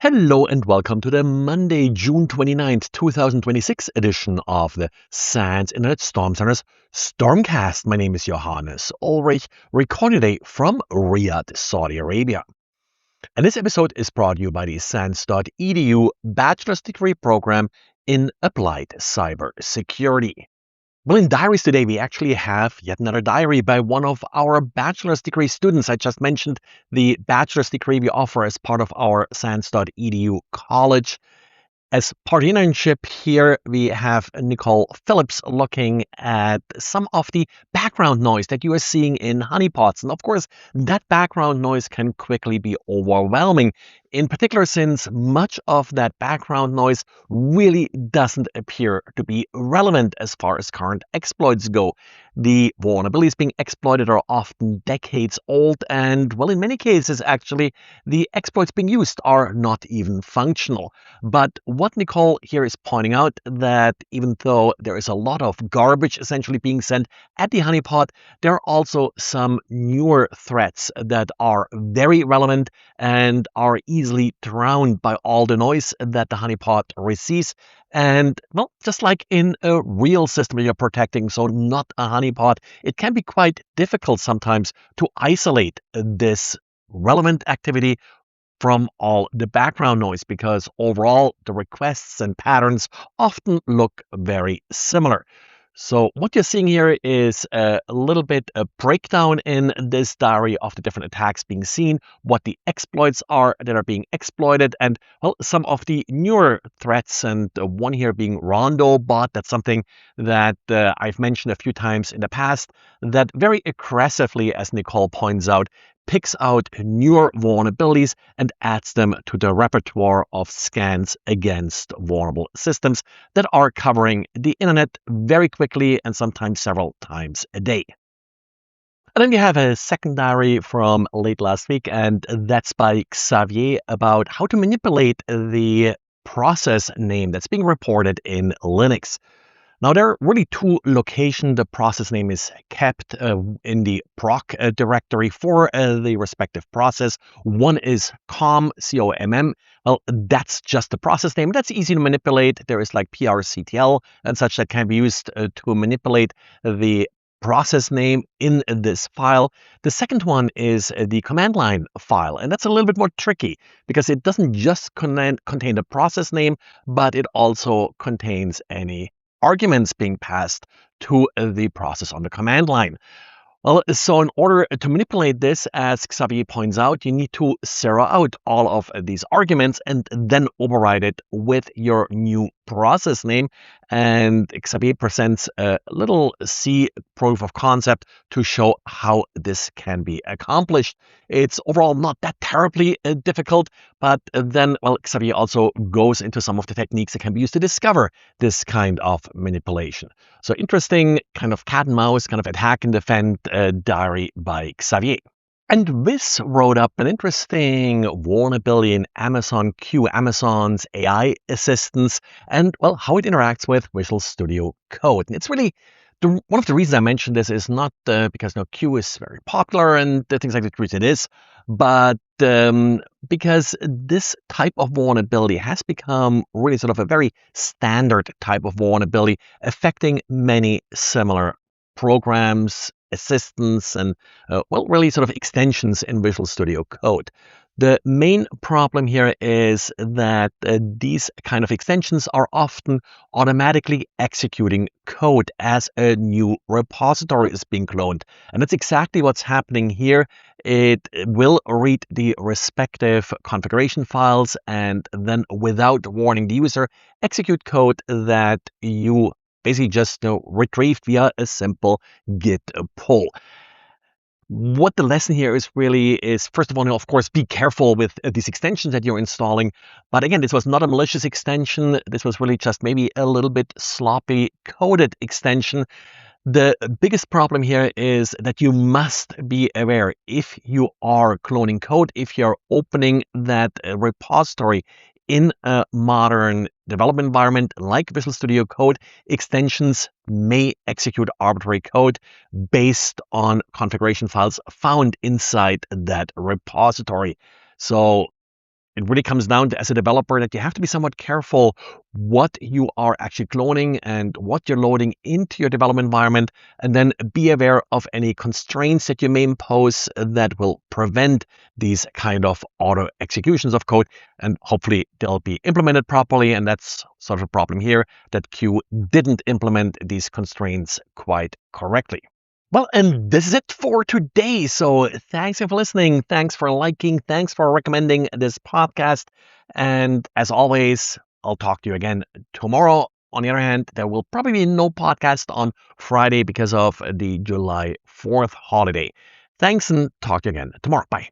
Hello and welcome to the Monday, June 29th, 2026 edition of the SANS Internet Storm Center's Stormcast. My name is Johannes Ulrich, recording today from Riyadh, Saudi Arabia. And this episode is brought to you by the SANS.edu bachelor's degree program in applied cybersecurity. Well, in diaries today, we actually have yet another diary by one of our bachelor's degree students. I just mentioned the bachelor's degree we offer as part of our SANS.edu college. As part of the internship here, we have Nicole Phillips looking at some of the background noise that you are seeing in honeypots. And of course, that background noise can quickly be overwhelming, in particular since much of that background noise really doesn't appear to be relevant as far as current exploits go. The vulnerabilities being exploited are often decades old, and, well, in many cases, actually, the exploits being used are not even functional. But what Nicole here is pointing out that even though there is a lot of garbage essentially being sent at the honeypot, there are also some newer threats that are very relevant and are easily drowned by all the noise that the honeypot receives. And, well, just like in a real system you're protecting, so not a honeypot, it can be quite difficult sometimes to isolate this relevant activity from all the background noise because overall the requests and patterns often look very similar. So what you're seeing here is a little bit a breakdown in this diary of the different attacks being seen, what the exploits are that are being exploited, and, well, some of the newer threats, and one here being Rondo bot. That's something that I've mentioned a few times in the past that very aggressively, as Nicole points out, picks out newer vulnerabilities and adds them to the repertoire of scans against vulnerable systems that are covering the internet very quickly and sometimes several times a day. And then we have a second diary from late last week, and that's by Xavier about how to manipulate the process name that's being reported in Linux. Now, there are really two locations. The process name is kept in the proc directory for the respective process. One is COM, C-O-M-M. Well, that's just the process name. That's easy to manipulate. There is like PRCTL and such that can be used to manipulate the process name in this file. The second one is the command line file, and that's a little bit more tricky because it doesn't just contain the process name, but it also contains any arguments being passed to the process on the command line. Well, so in order to manipulate this, as Xavier points out, you need to zero out all of these arguments and then override it with your new process name. And Xavier presents a little C proof of concept to show how this can be accomplished. It's overall not that terribly difficult, but then, well, Xavier also goes into some of the techniques that can be used to discover this kind of manipulation. So interesting kind of cat and mouse, kind of attack and defend diary by Xavier. And this wrote up an interesting vulnerability in Amazon Q, Amazon's AI assistance, and, well, how it interacts with Visual Studio Code. And it's really one of the reasons I mentioned this is not because Q is very popular and things like that. The reason it is, but because this type of vulnerability has become really sort of a very standard type of vulnerability affecting many similar programs, assistants, and, well, really sort of extensions in Visual Studio Code. The main problem here is that these kind of extensions are often automatically executing code as a new repository is being cloned. And that's exactly what's happening here. It will read the respective configuration files and then, without warning the user, execute code that you basically just retrieved via a simple git pull. What the lesson here is really is, first of all, of course, be careful with these extensions that you're installing. But again, this was not a malicious extension. This was really just maybe a little bit sloppy coded extension. The biggest problem here is that you must be aware if you are cloning code, if you're opening that repository in a modern development environment like Visual Studio Code, extensions may execute arbitrary code based on configuration files found inside that repository. So It really comes down to, as a developer, that you have to be somewhat careful what you are actually cloning and what you're loading into your development environment, and then be aware of any constraints that you may impose that will prevent these kind of auto executions of code, and hopefully they'll be implemented properly. And that's sort of a problem here, that Q didn't implement these constraints quite correctly. Well, and this is it for today. So thanks for listening. Thanks for liking. Thanks for recommending this podcast. And as always, I'll talk to you again tomorrow. On the other hand, there will probably be no podcast on Friday because of the July 4th holiday. Thanks, and talk to you again tomorrow. Bye.